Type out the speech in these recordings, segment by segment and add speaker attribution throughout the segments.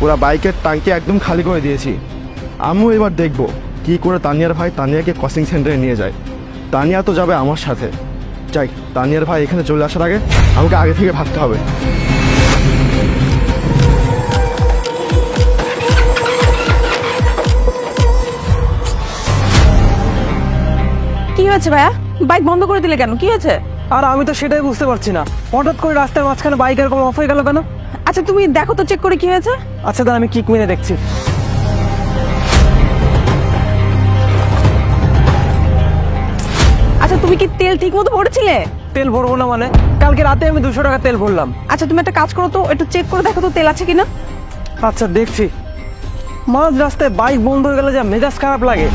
Speaker 1: পুরো বাইকের ট্যাঙ্কি একদম খালি করে দিয়েছি। আমিও এবার দেখবো কি করে তানিয়ার ভাই তানিয়াকে কোচিং সেন্টারে নিয়ে যায়। তানিয়া তো যাবে আমার সাথে। যাই, তানিয়ার ভাই এখানে চলে আসার আগে আমাকে আগে থেকে ভাবতে হবে।
Speaker 2: কি হয়েছে ভাইয়া? বাইক বন্ধ করে দিলে কেন? কি হয়েছে?
Speaker 3: আর আমি তো সেটাই বুঝতে পারছি না, হঠাৎ করে রাস্তার মাঝখানে বাইক এরকম অফ হয়ে গেল কেন?
Speaker 2: আচ্ছা তুমি দেখো তো, চেক করে কি হয়েছে।
Speaker 3: আচ্ছা দাঁড়া, আমি কিক মেরে দেখছি।
Speaker 2: আচ্ছা তুমি কি তেল ঠিক মতো ভরেছিলে?
Speaker 3: তেল ভরবো না মানে? কালকে রাতে আমি 200 টাকা তেল ভরলাম।
Speaker 2: আচ্ছা তুমি একটা কাজ করো তো, একটু চেক করে দেখো তো তেল আছে কিনা।
Speaker 3: আচ্ছা দেখছি। মাঝ রাস্তায় বাইক বন্ধ হয়ে গেলে যা মেজাজ খারাপ লাগে।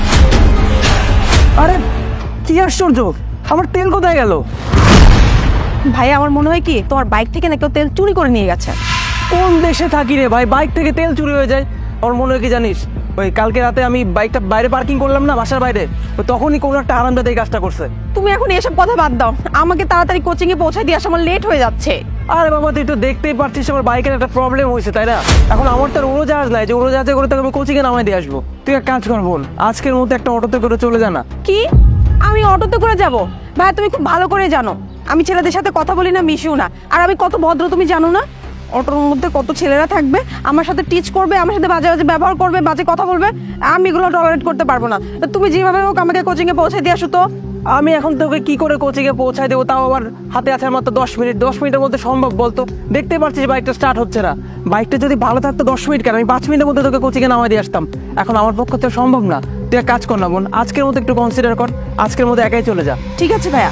Speaker 3: আরে কি আশ্চর্য, আমার তেল কোথায় গেল?
Speaker 2: ভাইয়া আমার মনে হয় কি তোমার বাইক থেকে না কেউ তেল চুরি করে নিয়ে গেছে।
Speaker 3: কোন দেশে থাকি রে ভাই, বাইক থেকে তেল চুরি হয়ে যায়? আমার মনে হয় কি জানিস, ওই কালকে রাতে আমি বাইকটা বাইরে পার্কিং করলাম না, বাসার বাইরে, তখনই কোনো একটা হারামজাদা এই কাজটা করছে।
Speaker 2: তুমি এখন এসব কথা বাদ দাও, আমাকে তাড়াতাড়ি কোচিং এ পৌঁছে দিয়ে আসো, আমার লেট হয়ে যাচ্ছে।
Speaker 3: আরে বাবা তুই তো দেখতেই পারছিস আমার বাইকের একটা প্রবলেম হয়েছে, তাই না? এখন আমার তো উড়োজাহাজ নাই যে উড়োজাহাজে করে তোকে আমি কোচিং এ নামাই দিয়ে আসবো। তুই এক কাজ কর বোন, আজকের মধ্যে একটা অটোতে করে চলে যা না।
Speaker 2: কি আমি অটোতে করে যাব? ভাই তুমি খুব ভালো করে জানো আমি ছেলেদের সাথে কথা বলি না, মিশিও না, আর আমি কত ভদ্র তুমি জানো না? অটোর মধ্যে কত ছেলেরা থাকবে, আমার সাথে টিচ করবে, আমার সাথে বাজে বাজে ব্যবহার করবে, বাজে কথা বলবে, আমি এগুলো টলারেট করতে পারবো না। তুমি যেভাবে হোক আমাকে কোচিং এ পৌঁছে দিয়ে আসো তো।
Speaker 3: আমি এখন তোকে কি করে কোচিং এ পৌঁছায় দেবো, তাও আবার হাতে আছে মাত্র 10 মিনিট। 10 মিনিটের মধ্যে সম্ভব বলতো? দেখতে পাচ্ছিস বাইকটা স্টার্ট হচ্ছে না। বাইকটা যদি ভালো থাকতো 10 মিনিট কেন, আমি 5 মিনিটের মধ্যে তোকে কোচিং এ নামাই দিয়ে আসতাম। এখন আমার পক্ষে তো সম্ভব না। তুই এক কাজ কর না বোন, আজকের মতো একটু কনসিডার কর, আজকের মধ্যে একাই চলে যা।
Speaker 2: ঠিক আছে ভাইয়া,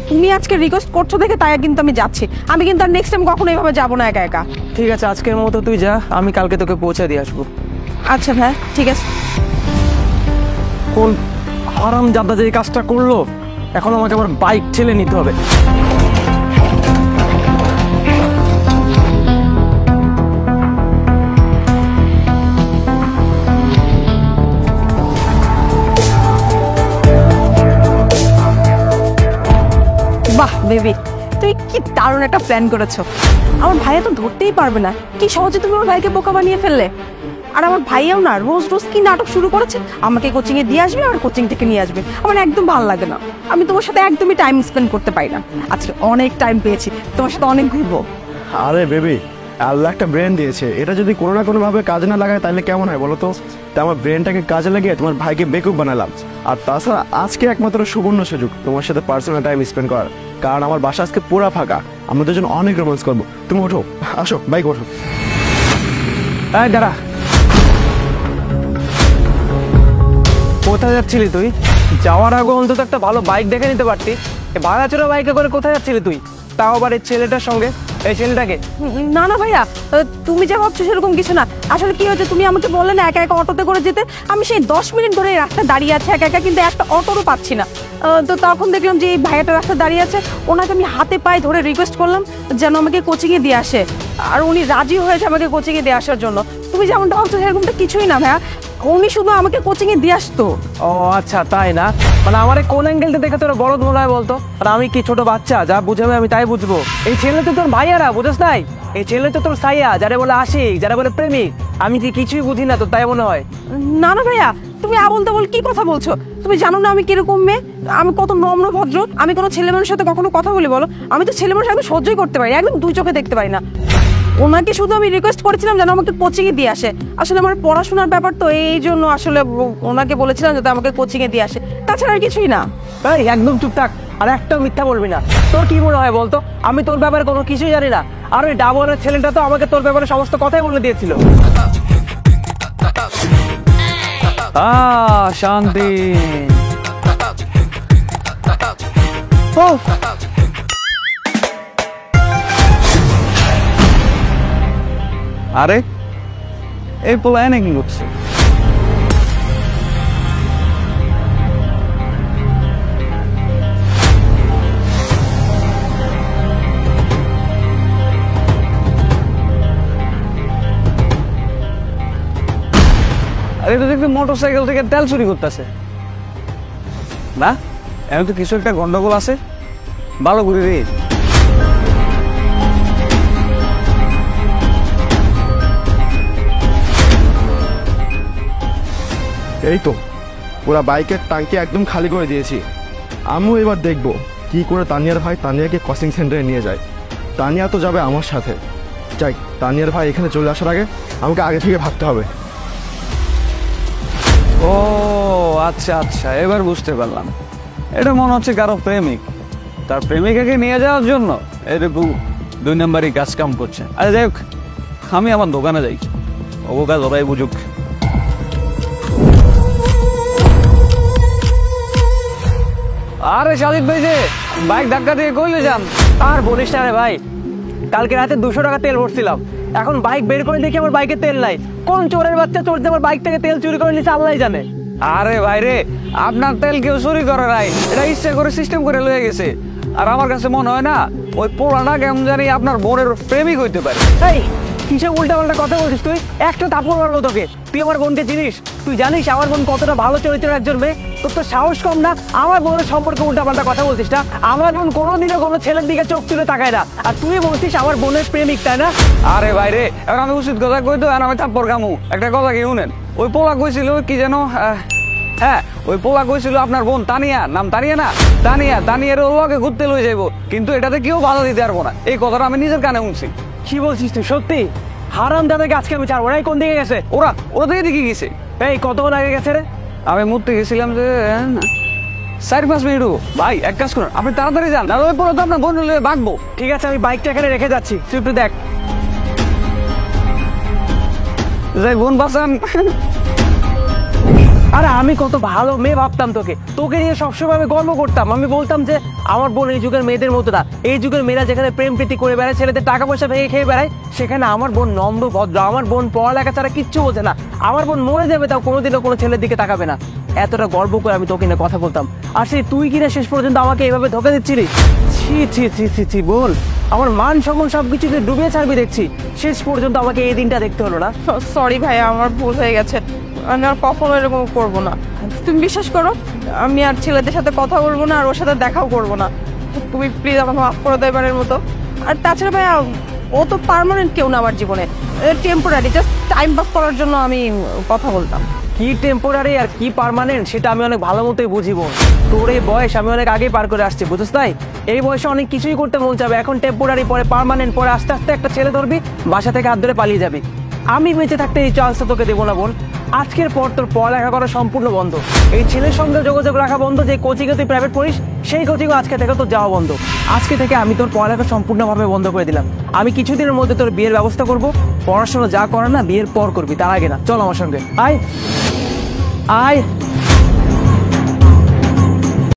Speaker 2: তুমি আজকে রিকোয়েস্ট করছো দেখে তাই কিন্তু আমি যাচ্ছি। আমি কিন্তু আর নেক্সট টাইম কখনো এইভাবে যাবো না একা একা।
Speaker 3: ঠিক আছে আজকের মতো তুই যা, আমি কালকে তোকে পৌঁছে দিয়ে আসবো।
Speaker 2: আচ্ছা ভাইয়া ঠিক আছে।
Speaker 3: কোন হারামজাদা যে এই কাজটা করলো, এখন আমাকে আবার বাইক ঠেলে নিতে হবে।
Speaker 2: বাহ বেবি, তুই কি দারুণ একটা প্ল্যান করেছো। আমার ভাইয়া তো ধরতেই পারবে না, কি সহজে তুমি আমার ভাইকে বোকা বানিয়ে ফেললে। আর আমার ভাইয়াও না রোজ রোজ কি নাটক শুরু করেছে, আমাকে কোচিং এ দিয়ে আসবে আর কোচিং থেকে নিয়ে আসবে। আমার একদম ভালো লাগে না, আমি তোমার সাথে একদমই টাইম স্পেন্ড করতে পারি না। আজকে অনেক টাইম পেয়েছি, তোমার সাথে অনেক ঘুরবো।
Speaker 1: আরে বেবি, আল্লাহ একটা ব্রেন দিয়েছে, এটা যদি কোনো না কোনোভাবে কাজে না লাগায় তাহলে কেমন হয় বলো তো? তা আমার ব্রেনটাকে কাজে লাগিয়ে তোমার ভাইকে বেকুব বানালাম। আর তাছাড়া আজকে একমাত্র সুবর্ণ সুযোগ তোমার সাথে পার্সোনাল টাইম স্পেন্ড করার, কারণ আমার বাসা আজকে পুরা ফাঁকা, আমরা দুজন অনেক রোমান্স করবো। তুমি ওঠো, আসো বাইক ওঠো।
Speaker 3: এই দাঁড়া, কোথায় যাচ্ছিলি তুই? যাওয়ার আগে অন্তত একটা ভালো বাইক দেখে নিতে পারতি। ভাড়া চড়া বাইকে করে কোথায় যাচ্ছিলি তুই, তাও আবার এই ছেলেটার সঙ্গে? এই ছেলেটাকে?
Speaker 2: না না ভাইয়া, তুমি যা ভাবছো সেরকম কিছু না। আসলে কি হয়েছে, তুমি আমাকে বললে না একা একা অটোতে করে যেতে, আমি সেই 10 মিনিট ধরে এই রাস্তায় দাঁড়িয়ে আছি একা একা, কিন্তু একটা অটোরও পাচ্ছি না। তো তখন দেখলাম যে এই ভাইয়াটা রাস্তায় দাঁড়িয়ে আছে, ওনাকে আমি হাতে পায়ে ধরে রিকোয়েস্ট করলাম যেন আমাকে কোচিংয়ে দিয়ে আসে, আর উনি রাজি হয়েছে আমাকে কোচিংয়ে দিয়ে আসার জন্য। তুমি যেমনটা ভাবছো সেরকমটা কিছুই না ভাইয়া, উনি শুধু আমাকে কোচিংয়ে দিয়ে আসতো।
Speaker 3: ও আচ্ছা তাই না? মানে আমার কোন অ্যাঙ্গেলটা দেখে তোর বড় মনে হয় বলতো? আর আমি কি ছোট বাচ্চা, যা বুঝাবে আমি তাই বুঝবো? এই ছেলে তো তোর ভাইয়ারা, বুঝছ নাই? এই ছেলে তো তোর সাইয়া, যারা বলে আশিক, যারা বলে প্রেমিক। আমি কি কিছুই বুঝি না তো, তাই মনে হয়?
Speaker 2: না না ভাইয়া, তুমি আবল তাবল কি কথা বলছো? তুমি জানো না আমি কিরকম মেয়ে, আমি কত নম্র ভদ্র। আমি কোনো ছেলে মানুষের সাথে কখনো কথা বলি বলো? আমি তো ছেলে মানুষ একদম সহ্যই করতে পারি, একদম দুই চোখে দেখতে পারি না। ওনাকে শুধু আমি রিকোয়েস্ট করেছিলাম যেন আমাকে কোচিং এ দিয়ে আসে। আসলে আমার পড়াশোনার ব্যাপার তো, এই জন্য আসলে ওনাকে বলেছিলাম যাতে আমাকে কোচিং এ দিয়ে আসে, তাছাড়া আর কিছুই না।
Speaker 3: এই একদম চুপ থাক, আর একটা মিথ্যা বলবি না। তোর কি মনে হয় বলতো আমি তোর ব্যাপারে কোনো কিছুই জানি না? আর ওই ডাবরের ছেলেটা তো আমাকে তোর ব্যাপারে সমস্ত কথাই বলে দিয়েছিল। শান্তি।
Speaker 4: আরে এই পোলা এনে কি করছে? আরে তো দেখতে মোটরসাইকেল থেকে তেল চুরি করতেছে না? এমন তো কিছু একটা গন্ডগোল আছে, ভালো করে রে।
Speaker 1: এই তো পুরা বাইকের টাঙ্কি একদম খালি করে দিয়েছি। আমিও এবার দেখব কি করে তানিয়ার ভাই তানিয়াকে কোচিং সেন্টারে নিয়ে যায়। তানিয়া তো যাবে আমার সাথে। যাই, তানিয়ার ভাই এখানে চলে আসার আগে আমাকে আগে থেকে ভাবতে হবে।
Speaker 4: ও আচ্ছা আচ্ছা, এবার বুঝতে পারলাম। এটা মনে হচ্ছে কারো প্রেমিক, তার প্রেমিকাকে নিয়ে যাওয়ার জন্য এরকম 2 নম্বরই কাজ কাম করছে। আরে যাই হোক, আমি আমার দোকানে যাই, ও কাজ ওরাই বুঝুক। আরে সাজিদ ভাই যে বাইক ধাক্কা দিয়ে কইলে যান।
Speaker 3: আর বলিস না রে ভাই, কালকে রাতে 200 টাকা তেল ভরছিলাম, এখন বাইক বের করে দেখি আমার বাইকে তেল নাই। কোন চোরের বাচ্চা চোরতে আমার বাইক থেকে তেল চুরি করে নিচ্ছে আল্লাহ জানে।
Speaker 4: আরে ভাই রে, আপনার তেল কেউ চুরি করে নাই, এটা ইচ্ছে করে সিস্টেম করে লয়ে গেছে। আর আমার কাছে মনে হয় না ওই পোড়াটা কেমন জানি আপনার বোনের প্রেমিক হইতে পারে।
Speaker 3: এই কিসব উল্টা পাল্টা কথা বলছিস তুই? একটা তাপর মারবো তোকে। তুই আমার বোনকে চিনিস? তুই জানিস আমার বোন কতটা ভালো চরিত্রের একজন মেয়ে? তোর তো সাহস কম না আমার বোনের সম্পর্কে উল্টা পাল্টা কথা বলছিস না? আমার বোন কোনোদিনও কোনো ছেলের দিকে চোখ তুলে তাকায় না, আর তুই বলছিস আমার বোনের প্রেমিক, তাই না?
Speaker 4: আরে ভাই রে, এখন আমি উচিত কথা কইতো আর আমি থাপ্পড় কামু। একটা কথা কি শুনেন, ওই পোলা কইছিল কি যেন, হ্যাঁ ওই পোলা কইছিল আপনার বোন তানিয়া, নাম তানিয়া না, তানিয়ার ওর লগে ঘুরতে লয়ে যাইবো, কিন্তু এটাতে কেউ বাধা দিতে পারবো না। এই কথাটা আমি নিজের কানে শুনছি।
Speaker 3: কি বলছিস তুই? সত্যি? হারাম দাদাকে আজকে আমি ছাড়বো। ওরাই কোন দিকে গেছে?
Speaker 4: ওরা থেকে দিকে গেছে।
Speaker 3: এই কতক্ষণ আগে গেছে রে?
Speaker 4: আমি মুড়তে গেছিলাম যে 4-5 মিনিট হবো। ভাই এক কাজ করুন, আপনি তাড়াতাড়ি যান, না ওই পরে তো আপনার বোন লয়ে ভাগবো।
Speaker 3: ঠিক আছে, আমি বাইকটা এখানে রেখে যাচ্ছি, তুই একটু দেখ।
Speaker 4: যাই বোন বাঁচান।
Speaker 3: আরে আমি কত ভালো মেয়ে ভাবতাম তোকে, তোকে নিয়ে সবসময় আমি গর্ব করতাম। আমি বলতাম যে আমার বোন এই যুগের মেয়েদের মতো না। এই যুগের মেয়েরা যেখানে প্রেম প্রীতি করে বেড়ায়, ছেলেদের টাকা পয়সা ভেঙে খেয়ে বেড়ায়, সেখানে আমার বোন নম্র ভদ্র। আমার বোন পড়ালেখা ছাড়া কিচ্ছু বোঝে না। আমার বোন মরে যাবে তাও কোনোদিনও কোনো ছেলের দিকে তাকাবে না। এতটা গর্ব করে আমি তোকে নিয়ে কথা বলতাম, আর সেই তুই কিনা শেষ পর্যন্ত আমাকে এইভাবে ধোকা দিচ্ছিলি। ছি ছি ছি ছি ছি, বল আমার মান সম্মান সবকিছুতে ডুবিয়ে ছাড়বি দেখছি, শেষ পর্যন্ত আমাকে এই দিনটা দেখতে হলো না।
Speaker 2: সরি ভাই, আমার ভুল হয়ে গেছে, আমি আর কখনো এরকম করবো না। তুমি বিশ্বাস করো, আমি আর ছেলেদের সাথে কথা বলবো না, আর ওর সাথে দেখাও করবো না। তুমি প্লিজ আমাকে মাফ করে দাও এবারের মতো। আর তাছাড়া ভাইয়া, ও তো পার্মানেন্ট কেউ না আমার জীবনে, টেম্পোরারি, জাস্ট টাইম পাস করার জন্য আমি কথা বলতাম।
Speaker 3: কি টেম্পোরারি আর কি পার্মানেন্ট সেটা আমি অনেক ভালো মতোই বুঝিব। তোর এই বয়স আমি অনেক আগেই পার করে আসছি, বুঝছিস? তাই এই বয়সে অনেক কিছুই করতে মন চাবে। এখন টেম্পোরারি, পরে পার্মানেন্ট, পরে আস্তে আস্তে একটা ছেলে ধরবি, বাসা থেকে হাত ধরে পালিয়ে যাবি। আমি বেঁচে থাকতে এই চান্সটা তোকে দেবো না বোন। আজকের পর তোর পড়ালেখা করা সম্পূর্ণ বন্ধ, এই ছেলের সঙ্গে যোগাযোগ রাখা বন্ধ। যে কোচিংয়ে তুই প্রাইভেট পড়িস সেই কোচিংও আজকে থেকে তোর যাওয়া বন্ধ। আজকে থেকে আমি তোর পড়ালেখা সম্পূর্ণভাবে বন্ধ করে দিলাম। আমি কিছুদিনের মধ্যে তোর বিয়ের ব্যবস্থা করব। পড়াশোনা যা করার না বিয়ের পর করবি, তার আগে না। চল আমার সঙ্গে, আয় আয়।